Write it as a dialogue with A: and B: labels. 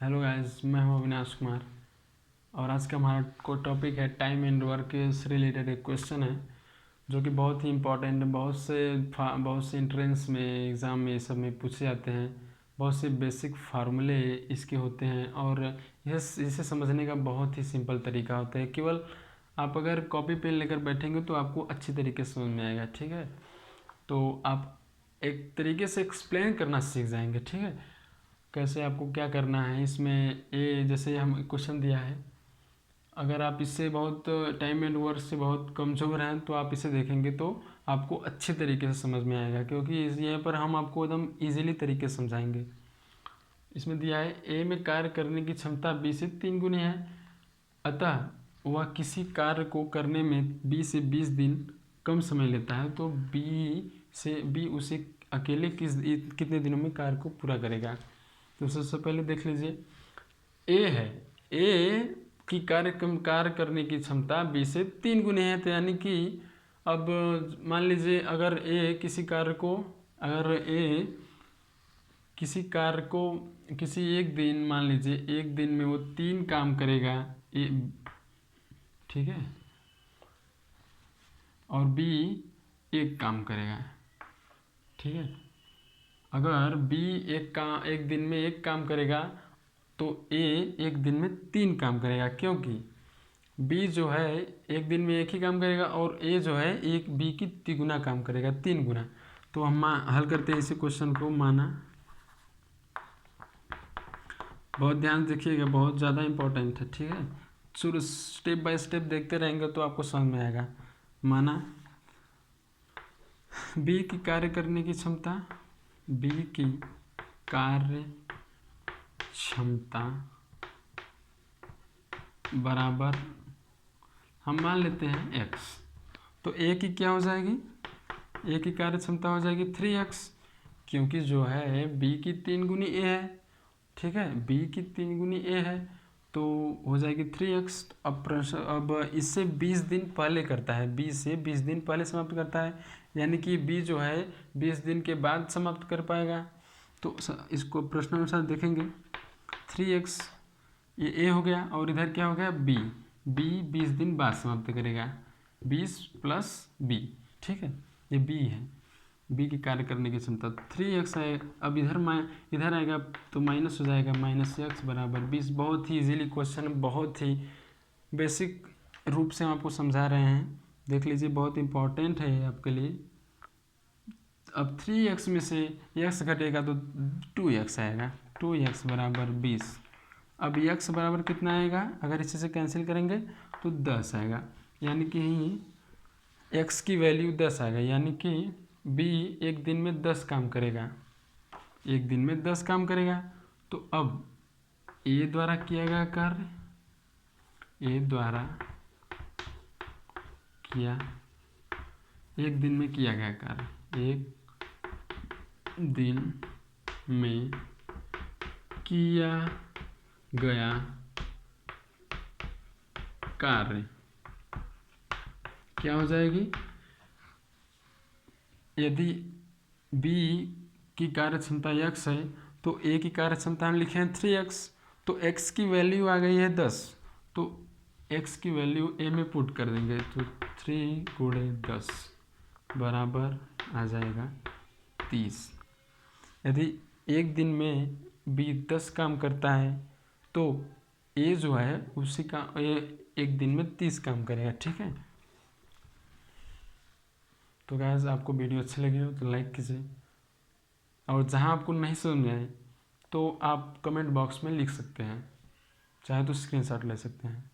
A: Hello guys, मैं हूं अविनाश कुमार और आज का हमारा को टॉपिक है टाइम एंड वर्क से रिलेटेड एक क्वेश्चन है जो कि बहुत ही इम्पोर्टेंट है। बहुत से एंट्रेंस में एग्ज़ाम में ये सब में पूछे जाते हैं। बहुत से बेसिक फार्मूले इसके होते हैं और इसे समझने का बहुत ही सिंपल तरीका होता है। केवल आप अगर कॉपी पेन लेकर बैठेंगे तो आपको अच्छी तरीके से समझ में आएगा। ठीक है, तो आप एक तरीके से एक्सप्लेन करना सीख जाएंगे। ठीक है, कैसे आपको क्या करना है इसमें। ये जैसे हम क्वेश्चन दिया है, अगर आप इससे बहुत टाइम एंड वर्क से बहुत कमज़ोर हैं तो आप इसे देखेंगे तो आपको अच्छे तरीके से समझ में आएगा, क्योंकि यहाँ पर हम आपको एकदम इजीली तरीके से समझाएंगे। इसमें दिया है ए में कार्य करने की क्षमता बी से 3 गुनी है, अतः वह किसी कार्य को करने में बी से 20 दिन कम समय लेता है, तो बी उसे अकेले कितने दिनों में कार्य को पूरा करेगा। तो सबसे पहले देख लीजिए, ए है, ए की कार्य करने की क्षमता बी से 3 गुनी है। तो यानी कि अब मान लीजिए अगर ए किसी कार्य को किसी एक दिन, मान लीजिए एक दिन में वो 3 काम करेगा ए, ठीक है, और बी एक काम करेगा। ठीक है, अगर बी एक दिन में एक काम करेगा तो ए एक दिन में 3 काम करेगा, क्योंकि बी जो है एक दिन में एक ही काम करेगा और ए जो है एक बी की तिगुना काम करेगा, 3 गुना। तो हम हल करते हैं इसी क्वेश्चन को। माना, बहुत ध्यान से देखिएगा, बहुत ज़्यादा इम्पोर्टेंट है। ठीक है, शुरू स्टेप बाय स्टेप देखते रहेंगे तो आपको समझ में आएगा। माना बी की कार्य करने की क्षमता, बी की कार्य क्षमता बराबर हम मान लेते हैं x। तो ए की क्या हो जाएगी, ए की कार्य क्षमता हो जाएगी 3x, क्योंकि जो है बी की 3 गुनी ए है। ठीक है, बी की 3 गुनी ए है तो हो जाएगी 3x। अब इससे 20 दिन पहले करता है, बी से 20 दिन पहले समाप्त करता है, यानी कि बी जो है 20 दिन के बाद समाप्त कर पाएगा। तो इसको प्रश्नानुसार देखेंगे, 3x ये ए हो गया और इधर क्या हो गया बी 20 दिन बाद समाप्त करेगा, 20 प्लस बी। ठीक है, ये बी है, बी की कार्य करने की क्षमता 3x है। अब इधर आएगा तो माइनस हो जाएगा, -x बराबर 20। बहुत ही इजीली क्वेश्चन, बहुत ही बेसिक रूप से हम आपको समझा रहे हैं। देख लीजिए, बहुत इंपॉर्टेंट है आपके लिए। अब 3x में से x घटेगा तो 2x आएगा, 2x बराबर 20। अब x बराबर कितना आएगा, अगर इसी से कैंसिल करेंगे तो 10 आएगा, यानी कि x की वैल्यू 10 आएगा, यानी कि b एक दिन में 10 काम करेगा, एक दिन में 10 काम करेगा। तो अब a द्वारा किया गया कार्य, a द्वारा किया एक दिन में किया गया कार्य, एक दिन में किया गया कार्य क्या हो जाएगी, यदि b की कार्य क्षमता x है तो a की कार्य क्षमता हम लिखे हैं 3x, तो x की वैल्यू आ गई है 10, तो x की वैल्यू a में पुट कर देंगे तो 3 गुणे 10 बराबर आ जाएगा 30। यदि एक दिन में b 10 काम करता है तो a जो है उसी का एक दिन में 30 काम करेगा। ठीक है, तो गाइस आपको वीडियो अच्छी लगी हो तो लाइक कीजिए, और जहां आपको नहीं समझ में आए तो आप कमेंट बॉक्स में लिख सकते हैं, चाहे तो स्क्रीनशॉट ले सकते हैं।